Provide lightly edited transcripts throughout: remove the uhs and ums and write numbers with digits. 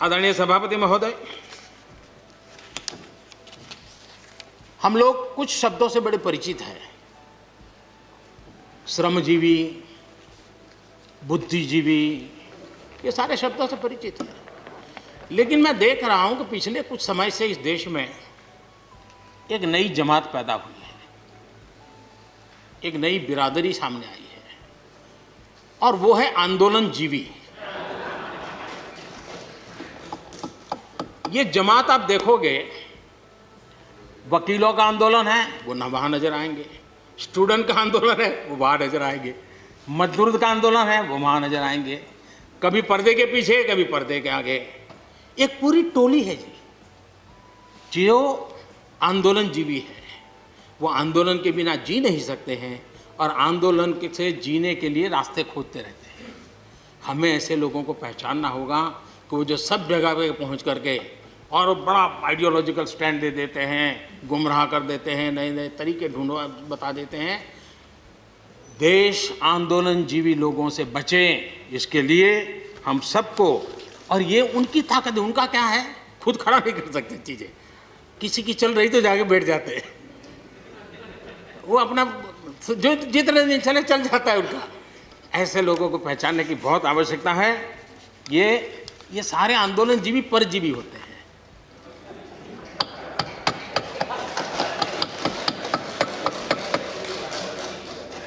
आदरणीय सभापति महोदय, हम लोग कुछ शब्दों से बड़े परिचित हैं। श्रमजीवी, बुद्धिजीवी, ये सारे शब्दों से परिचित हैं। लेकिन मैं देख रहा हूं कि पिछले कुछ समय से इस देश में एक नई जमात पैदा हुई है, एक नई बिरादरी सामने आई है, और वो है आंदोलनजीवी। ये जमात आप देखोगे, वकीलों का आंदोलन है वो ना वहाँ नजर आएंगे, स्टूडेंट का आंदोलन है वो वहाँ नजर आएंगे, मजदूर का आंदोलन है वो वहाँ नजर आएंगे, कभी पर्दे के पीछे कभी पर्दे के आगे। एक पूरी टोली है जी जो आंदोलनजीवी है। वो आंदोलन के बिना जी नहीं सकते हैं और आंदोलन से जीने के लिए रास्ते खोजते रहते हैं। हमें ऐसे लोगों को पहचानना होगा कि वो जो सब जगह पे पहुँच करके और बड़ा आइडियोलॉजिकल स्टैंड दे देते हैं, गुमराह कर देते हैं, नए नए तरीके बता देते हैं। देश आंदोलनजीवी लोगों से बचे, इसके लिए हम सबको, और ये उनकी ताकत है। उनका क्या है, खुद खड़ा नहीं कर सकते चीज़ें, किसी की चल रही तो जाके बैठ जाते हैं, वो अपना जो जितने दिन चले चल जाता है उनका। ऐसे लोगों को पहचानने की बहुत आवश्यकता है। ये सारे आंदोलनजीवी परजीवी होते हैं।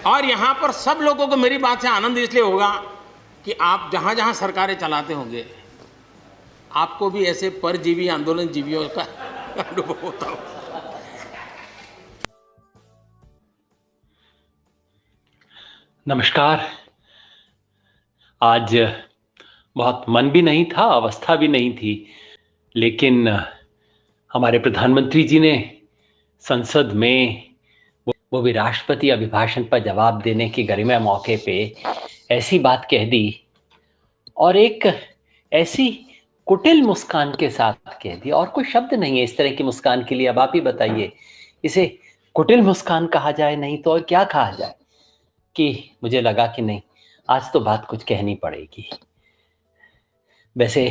और यहाँ पर सब लोगों को मेरी बात से आनंद इसलिए होगा कि आप जहाँ जहाँ सरकारें चलाते होंगे, आपको भी ऐसे परजीवी आंदोलनजीवियों का अनुभव होता हो। नमस्कार। आज बहुत मन भी नहीं था, अवस्था भी नहीं थी, लेकिन हमारे प्रधानमंत्री जी ने संसद में वो भी राष्ट्रपति अभिभाषण पर जवाब देने की गरिमा मौके पे ऐसी बात कह दी, और एक ऐसी कुटिल मुस्कान के साथ कह दी। और कोई शब्द नहीं है इस तरह की मुस्कान के लिए। अब आप ही बताइए, इसे कुटिल मुस्कान कहा जाए नहीं तो और क्या कहा जाए, कि मुझे लगा कि नहीं, आज तो बात कुछ कहनी पड़ेगी। वैसे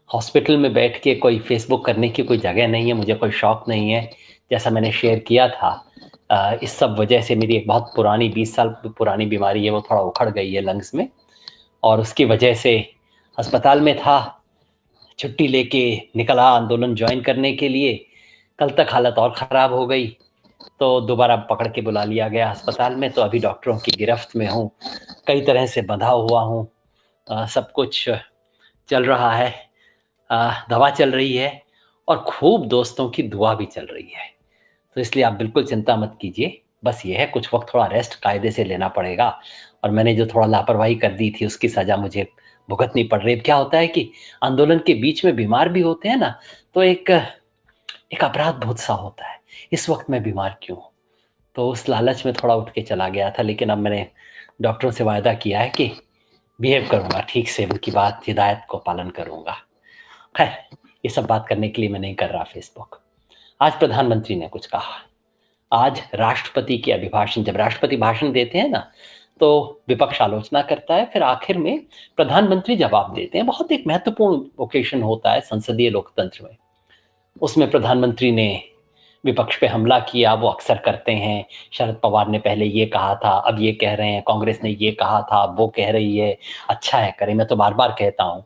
हॉस्पिटल में बैठ के कोई फेसबुक करने की कोई जगह नहीं है, मुझे कोई शौक नहीं है। जैसा मैंने शेयर किया था, इस सब वजह से मेरी एक बहुत पुरानी 20 साल पुरानी बीमारी है, वो थोड़ा उखड़ गई है लंग्स में, और उसकी वजह से अस्पताल में था। छुट्टी लेके निकला आंदोलन ज्वाइन करने के लिए। कल तक हालत और ख़राब हो गई तो दोबारा पकड़ के बुला लिया गया अस्पताल में। तो अभी डॉक्टरों की गिरफ्त में हूँ, कई तरह से बंधा हुआ हूँ। सब कुछ चल रहा है, दवा चल रही है और खूब दोस्तों की दुआ भी चल रही है। तो इसलिए आप बिल्कुल चिंता मत कीजिए। बस ये है, कुछ वक्त थोड़ा रेस्ट कायदे से लेना पड़ेगा, और मैंने जो थोड़ा लापरवाही कर दी थी उसकी सज़ा मुझे भुगतनी पड़ रही है। क्या होता है कि आंदोलन के बीच में बीमार भी होते हैं ना, तो एक अपराध बोध सा होता है, इस वक्त मैं बीमार क्यों हूँ। तो उस लालच में थोड़ा उठ के चला गया था, लेकिन अब मैंने डॉक्टरों से वायदा किया है कि बिहेव करूँगा, ठीक से उनकी बात हिदायत को पालन करूँगा। खैर, ये सब बात करने के लिए मैं नहीं कर रहा फेसबुक। आज प्रधानमंत्री ने कुछ कहा। आज राष्ट्रपति के अभिभाषण, जब राष्ट्रपति भाषण देते हैं ना, तो विपक्ष आलोचना करता है, फिर आखिर में प्रधानमंत्री जवाब देते हैं। बहुत एक महत्वपूर्ण ओकेशन होता है संसदीय लोकतंत्र में। उसमें प्रधानमंत्री ने विपक्ष पे हमला किया, वो अक्सर करते हैं। शरद पवार ने पहले ये कहा था, अब ये कह रहे हैं, कांग्रेस ने ये कहा था, अब वो कह रही है। अच्छा है, करें। मैं तो बार बार कहता हूँ,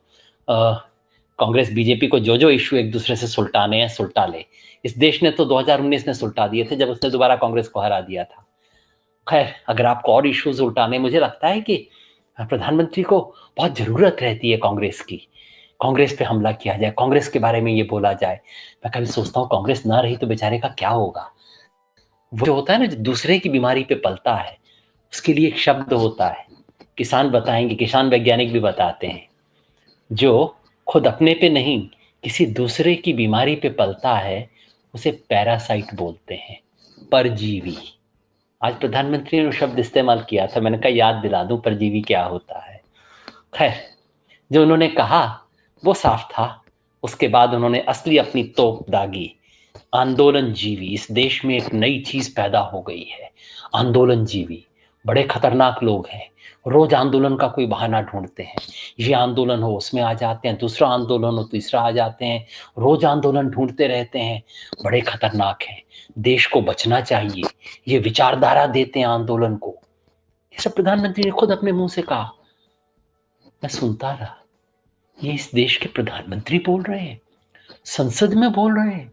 कांग्रेस बीजेपी को जो जो इश्यू एक दूसरे से सुलटाने हैं सुलटा ले। इस देश ने तो 2019 में सुलटा दिए थे, जब उसने दोबारा कांग्रेस को हरा दिया था। खैर, अगर आपको और इश्यूज उल्टाने, मुझे लगता है कि प्रधानमंत्री को बहुत ज़रूरत रहती है कांग्रेस की। कांग्रेस पे हमला किया जाए, कांग्रेस के बारे में ये बोला जाए। मैं कभी सोचता हूँ, कांग्रेस ना रही तो बेचारे का क्या होगा। वो जो होता है ना, जो दूसरे की बीमारी पे पलता है, उसके लिए एक शब्द होता है, किसान बताएंगे, किसान वैज्ञानिक भी बताते हैं, जो खुद अपने पे नहीं किसी दूसरे की बीमारी पे पलता है, उसे पैरासाइट बोलते हैं, परजीवी। आज प्रधानमंत्री ने शब्द इस्तेमाल किया था, मैंने कहा याद दिला दूं परजीवी क्या होता है। खैर, जो उन्होंने कहा वो साफ था। उसके बाद उन्होंने असली अपनी तोप दागी। आंदोलन जीवी, इस देश में एक नई चीज पैदा हो गई है, आंदोलन जीवी। बड़े खतरनाक लोग हैं, रोज आंदोलन का कोई बहाना ढूंढते हैं। ये आंदोलन हो उसमें आ जाते हैं, दूसरा आंदोलन हो तीसरा आ जाते हैं, रोज आंदोलन ढूंढते रहते हैं, बड़े खतरनाक हैं। देश को बचना चाहिए, ये विचारधारा देते हैं आंदोलन को। ये सब प्रधानमंत्री ने खुद अपने मुंह से कहा। मैं सुनता रहा, ये इस देश के प्रधानमंत्री बोल रहे हैं, संसद में बोल रहे हैं।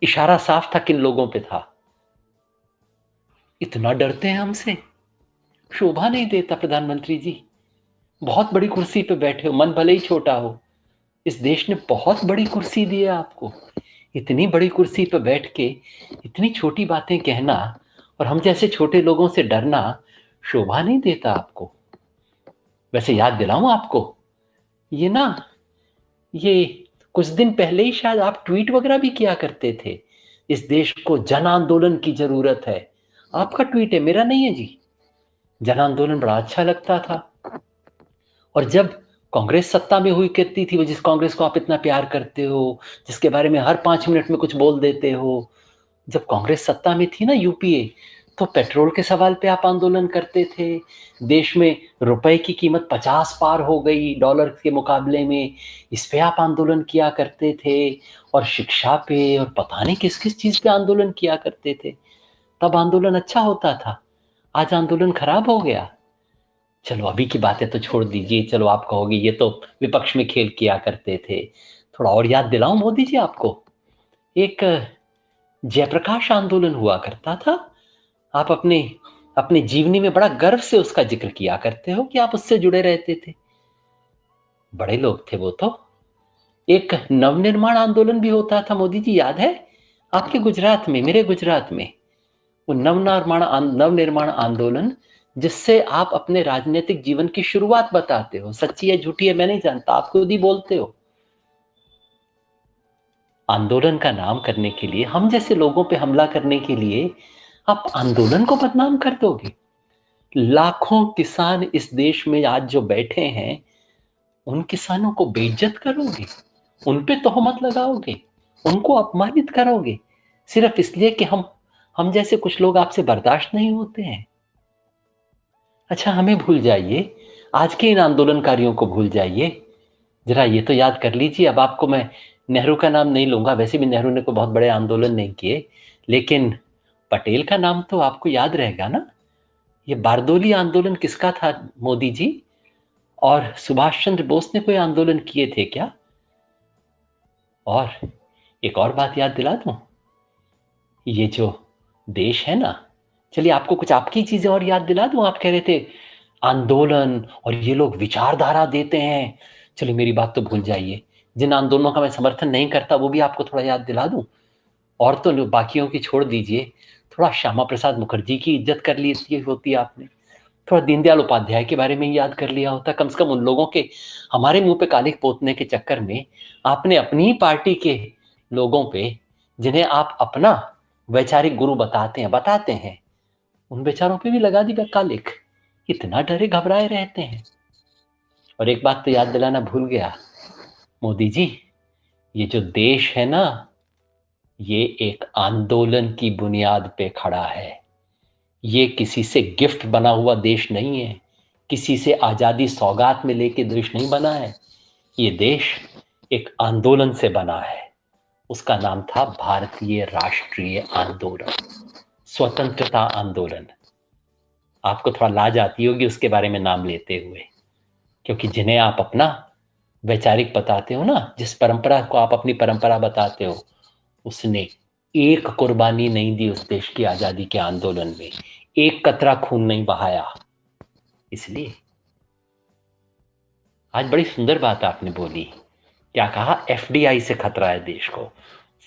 इशारा साफ था किन लोगों पे था। इतना डरते हैं हमसे, शोभा नहीं देता प्रधानमंत्री जी। बहुत बड़ी कुर्सी पे बैठे हो, मन भले ही छोटा हो, इस देश ने बहुत बड़ी कुर्सी दी है आपको। इतनी बड़ी कुर्सी पे बैठ के इतनी छोटी बातें कहना और हम जैसे छोटे लोगों से डरना शोभा नहीं देता आपको। वैसे याद दिलाऊं आपको, ये कुछ दिन पहले ही शायद आप ट्वीट वगैरह भी किया करते थे, इस देश को जन आंदोलन की जरूरत है। आपका ट्वीट है, मेरा नहीं है जी। जन आंदोलन बड़ा अच्छा लगता था। और जब कांग्रेस सत्ता में हुई करती थी, वो जिस कांग्रेस को आप इतना प्यार करते हो, जिसके बारे में हर 5 मिनट में कुछ बोल देते हो, जब कांग्रेस सत्ता में थी ना यूपीए, तो पेट्रोल के सवाल पे आप आंदोलन करते थे। देश में रुपए की कीमत 50 पार हो गई डॉलर के मुकाबले में, इस पे आप आंदोलन किया करते थे। और शिक्षा पे और पता नहीं किस किस चीज पे आंदोलन किया करते थे। तब आंदोलन अच्छा होता था, आज आंदोलन खराब हो गया। चलो अभी की बातें तो छोड़ दीजिए, चलो आप कहोगे ये तो विपक्ष में खेल किया करते थे। थोड़ा और याद दिलाऊं मोदी जी आपको, एक जयप्रकाश आंदोलन हुआ करता था। आप अपने अपने जीवनी में बड़ा गर्व से उसका जिक्र किया करते हो कि आप उससे जुड़े रहते थे। बड़े लोग थे वो तो। एक नवनिर्माण आंदोलन भी होता था मोदी जी, याद है आपके गुजरात में, मेरे गुजरात में। वो नवनिर्माण आंदोलन जिससे आप अपने राजनीतिक जीवन की शुरुआत बताते हो। सच्ची है झूठी है मैं नहीं जानता, आप खुद ही बोलते हो। आंदोलन का नाम करने के लिए, हम जैसे लोगों पे हमला करने के लिए आप आंदोलन को बदनाम कर दोगे। लाखों किसान इस देश में आज जो बैठे हैं, उन किसानों को बेइज्जत करोगे, उन पे तोहमत लगाओगे, उनको अपमानित करोगे, सिर्फ इसलिए कि हम जैसे कुछ लोग आपसे बर्दाश्त नहीं होते हैं। अच्छा हमें भूल जाइए, आज के इन आंदोलनकारियों को भूल जाइए, जरा ये तो याद कर लीजिए। अब आपको मैं नेहरू का नाम नहीं लूंगा, वैसे भी नेहरू ने कोई बहुत बड़े आंदोलन नहीं किए, लेकिन पटेल का नाम तो आपको याद रहेगा ना। ये बारदोली आंदोलन किसका था मोदी जी? और सुभाष चंद्र बोस ने कोई आंदोलन किए थे क्या? और एक और बात याद दिला दूं, ये जो देश है ना, चलिए आपको कुछ आपकी चीजें और याद दिला दूं। आप कह रहे थे आंदोलन और ये लोग विचारधारा देते हैं, चलिए मेरी बात तो भूल जाइए। जिन आंदोलनों का मैं समर्थन नहीं करता वो भी आपको थोड़ा याद दिला दूं। और तो बाकियों की छोड़ दीजिए, थोड़ा श्यामा प्रसाद मुखर्जी की इज्जत कर ली होती आपने, थोड़ा दीनदयाल उपाध्याय के बारे में याद कर लिया होता। कम से कम उन लोगों के हमारे मुंह पे कालिख पोतने के चक्कर में आपने अपनी ही पार्टी के लोगों पे, जिन्हें आप अपना वैचारिक गुरु बताते हैं, उन बेचारों पे भी लगा दी कालिख। इतना डरे घबराए रहते हैं। और एक बात तो याद दिलाना भूल गया मोदी जी, ये जो देश है ना, ये एक आंदोलन की बुनियाद पे खड़ा है। ये किसी से गिफ्ट बना हुआ देश नहीं है, किसी से आजादी सौगात में लेके देश नहीं बना है। ये देश एक आंदोलन से बना है, उसका नाम था भारतीय राष्ट्रीय आंदोलन, स्वतंत्रता आंदोलन। आपको थोड़ा लाज आती होगी उसके बारे में नाम लेते हुए, क्योंकि जिन्हें आप अपना वैचारिक बताते हो ना, जिस परंपरा को आप अपनी परंपरा बताते हो, उसने एक कुर्बानी नहीं दी उस देश की आजादी के आंदोलन में, एक कतरा खून नहीं बहाया। इसलिए आज बड़ी सुंदर बात आपने बोली, क्या कहा? एफडीआई से खतरा है देश को,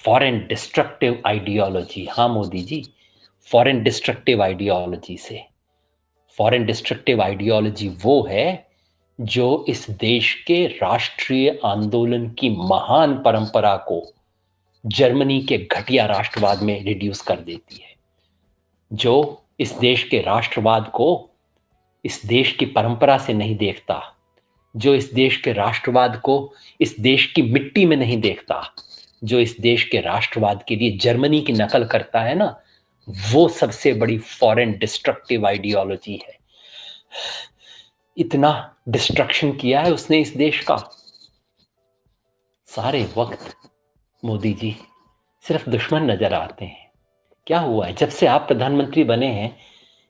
फॉरेन डिस्ट्रक्टिव आइडियोलॉजी। हाँ Modi ji, foreign destructive ideology से। फॉरेन डिस्ट्रक्टिव आइडियोलॉजी वो है जो इस देश के राष्ट्रीय आंदोलन की महान परंपरा को जर्मनी के घटिया राष्ट्रवाद में रिड्यूस कर देती है, जो इस देश के राष्ट्रवाद को इस देश की परंपरा से नहीं देखता, जो इस देश के राष्ट्रवाद को इस देश की मिट्टी में नहीं देखता, जो इस देश के राष्ट्रवाद के लिए जर्मनी की नकल करता है ना, वो सबसे बड़ी फॉरेन डिस्ट्रक्टिव आइडियोलॉजी है। इतना डिस्ट्रक्शन किया है उसने इस देश का। सारे वक्त मोदी जी सिर्फ दुश्मन नजर आते हैं। क्या हुआ है, जब से आप प्रधानमंत्री बने हैं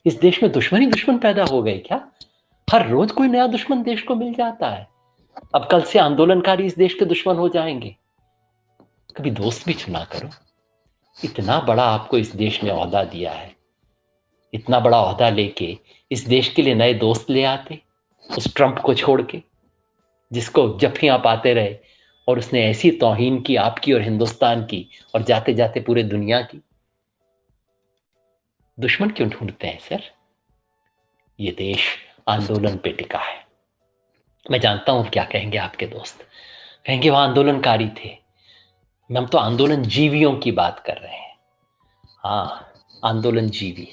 इस देश में दुश्मन ही दुश्मन पैदा हो गए क्या? हर रोज कोई नया दुश्मन देश को मिल जाता है। अब कल से आंदोलनकारी इस देश के दुश्मन हो जाएंगे। कभी दोस्त भी चुना करो। इतना बड़ा आपको इस देश ने ओहदा दिया है, इतना बड़ा ओहदा लेके इस देश के लिए नए दोस्त ले आते, उस ट्रंप को छोड़ के, जिसको जब भी आप आते रहे और उसने ऐसी तौहीन की आपकी और हिंदुस्तान की और जाते जाते पूरे दुनिया की। दुश्मन क्यों ढूंढते हैं सर? ये देश आंदोलन पे टिका है। मैं जानता हूं क्या कहेंगे आपके दोस्त, कहेंगे वह आंदोलनकारी थे। हम तो आंदोलन जीवियों की बात कर रहे हैं। हाँ, आंदोलन जीवी।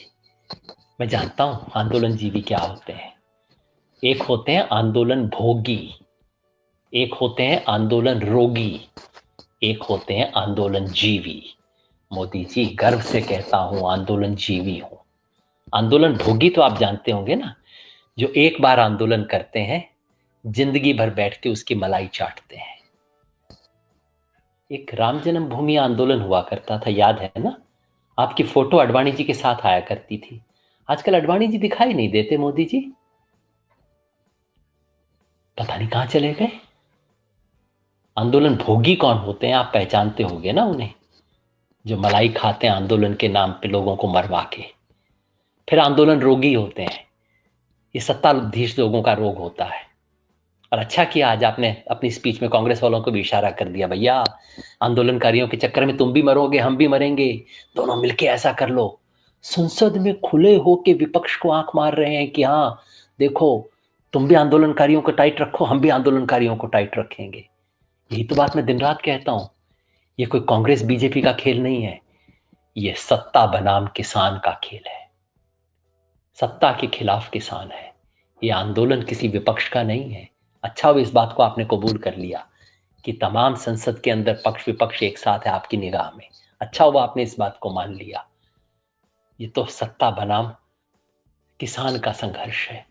मैं जानता हूं आंदोलन जीवी क्या होते हैं। एक होते हैं आंदोलन भोगी, एक होते हैं आंदोलन रोगी, एक होते हैं आंदोलन जीवी। मोदी जी, गर्व से कहता हूं आंदोलन जीवी हूं। आंदोलन भोगी तो आप जानते होंगे ना, जो एक बार आंदोलन करते हैं जिंदगी भर बैठ के उसकी मलाई चाटते हैं। एक राम जन्मभूमि आंदोलन हुआ करता था, याद है ना? आपकी फोटो अडवाणी जी के साथ आया करती थी। आजकल अडवाणी जी दिखाई नहीं देते मोदी जी, पता नहीं कहां चले गए। आंदोलन भोगी कौन होते हैं आप पहचानते होंगे ना उन्हें, जो मलाई खाते हैं आंदोलन के नाम पे लोगों को मरवा के। फिर आंदोलन रोगी होते हैं, ये सत्ताधीश लोगों का रोग होता है। और अच्छा किया आज आपने अपनी स्पीच में कांग्रेस वालों को भी इशारा कर दिया, भैया आंदोलनकारियों के चक्कर में तुम भी मरोगे हम भी मरेंगे, दोनों मिलके ऐसा कर लो। संसद में खुले होके विपक्ष को आंख मार रहे हैं कि हाँ देखो, तुम भी आंदोलनकारियों को टाइट रखो, हम भी आंदोलनकारियों को टाइट रखेंगे। यही तो बात मैं दिन रात कहता हूं। ये कोई कांग्रेस बीजेपी का खेल नहीं है, ये सत्ता बनाम किसान का खेल है। सत्ता के खिलाफ किसान है, ये आंदोलन किसी विपक्ष का नहीं है। अच्छा हुआ इस बात को आपने कबूल कर लिया कि तमाम संसद के अंदर पक्ष विपक्ष एक साथ है आपकी निगाह में। अच्छा हुआ आपने इस बात को मान लिया। ये तो सत्ता बनाम किसान का संघर्ष है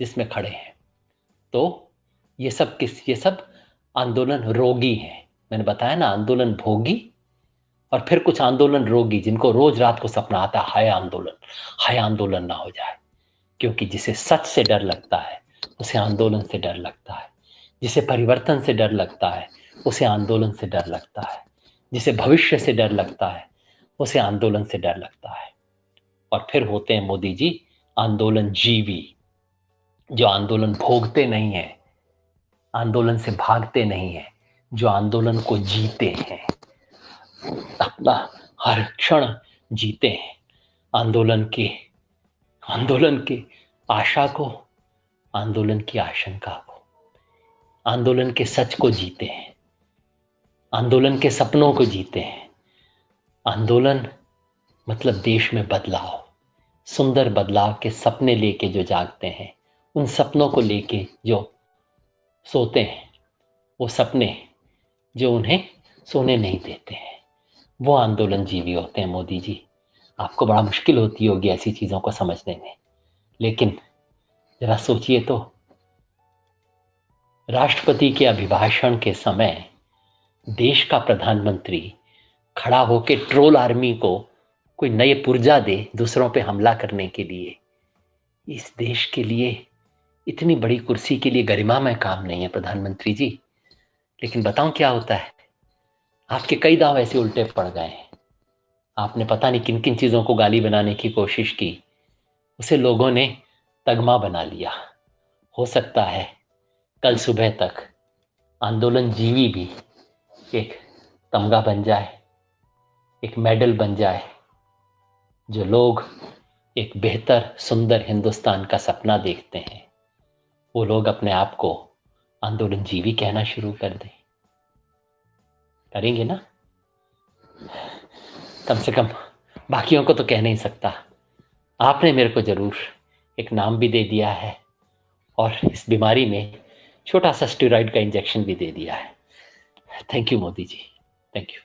जिसमें खड़े हैं। तो ये सब आंदोलन रोगी हैं। मैंने बताया ना, आंदोलन भोगी और फिर कुछ आंदोलन रोगी, जिनको रोज रात को सपना आता है हाय आंदोलन ना हो जाए। क्योंकि जिसे सच से डर लगता है उसे आंदोलन से डर लगता है, जिसे परिवर्तन से डर लगता है उसे आंदोलन से डर लगता है, जिसे भविष्य से डर लगता है उसे आंदोलन से डर लगता है। और फिर होते हैं मोदी जी आंदोलन जीवी, जो आंदोलन भोगते नहीं है, आंदोलन से भागते नहीं है, जो आंदोलन को जीते हैं, अपना हर क्षण जीते हैं। आंदोलन के आशा को, आंदोलन की आशंका को, आंदोलन के सच को जीते हैं, आंदोलन के सपनों को जीते हैं। आंदोलन मतलब देश में बदलाव, सुंदर बदलाव के सपने लेके जो जागते हैं, उन सपनों को लेके जो सोते हैं, वो सपने जो उन्हें सोने नहीं देते हैं, वो आंदोलन जीवी होते हैं। मोदी जी, आपको बड़ा मुश्किल होती होगी ऐसी चीजों को समझने में, लेकिन जरा सोचिए तो, राष्ट्रपति के अभिभाषण के समय देश का प्रधानमंत्री खड़ा होकर ट्रोल आर्मी को कोई नए पुर्जा दे दूसरों पे हमला करने के लिए। इस देश के लिए इतनी बड़ी कुर्सी के लिए गरिमामय काम नहीं है प्रधानमंत्री जी। लेकिन बताऊं क्या होता है, आपके कई दांव ऐसे उल्टे पड़ गए हैं। आपने पता नहीं किन किन चीजों को गाली बनाने की कोशिश की, उसे लोगों ने तगमा बना लिया। हो सकता है कल सुबह तक आंदोलन जीवी भी एक तमगा बन जाए, एक मेडल बन जाए, जो लोग एक बेहतर सुंदर हिंदुस्तान का सपना देखते हैं, वो लोग अपने आप को आंदोलन जीवी कहना शुरू कर दें। करेंगे ना? कम से कम बाकियों को तो कह नहीं सकता, आपने मेरे को जरूर एक नाम भी दे दिया है और इस बीमारी में छोटा सा स्टेरॉइड का इंजेक्शन भी दे दिया है। Thank you Modi ji, thank you.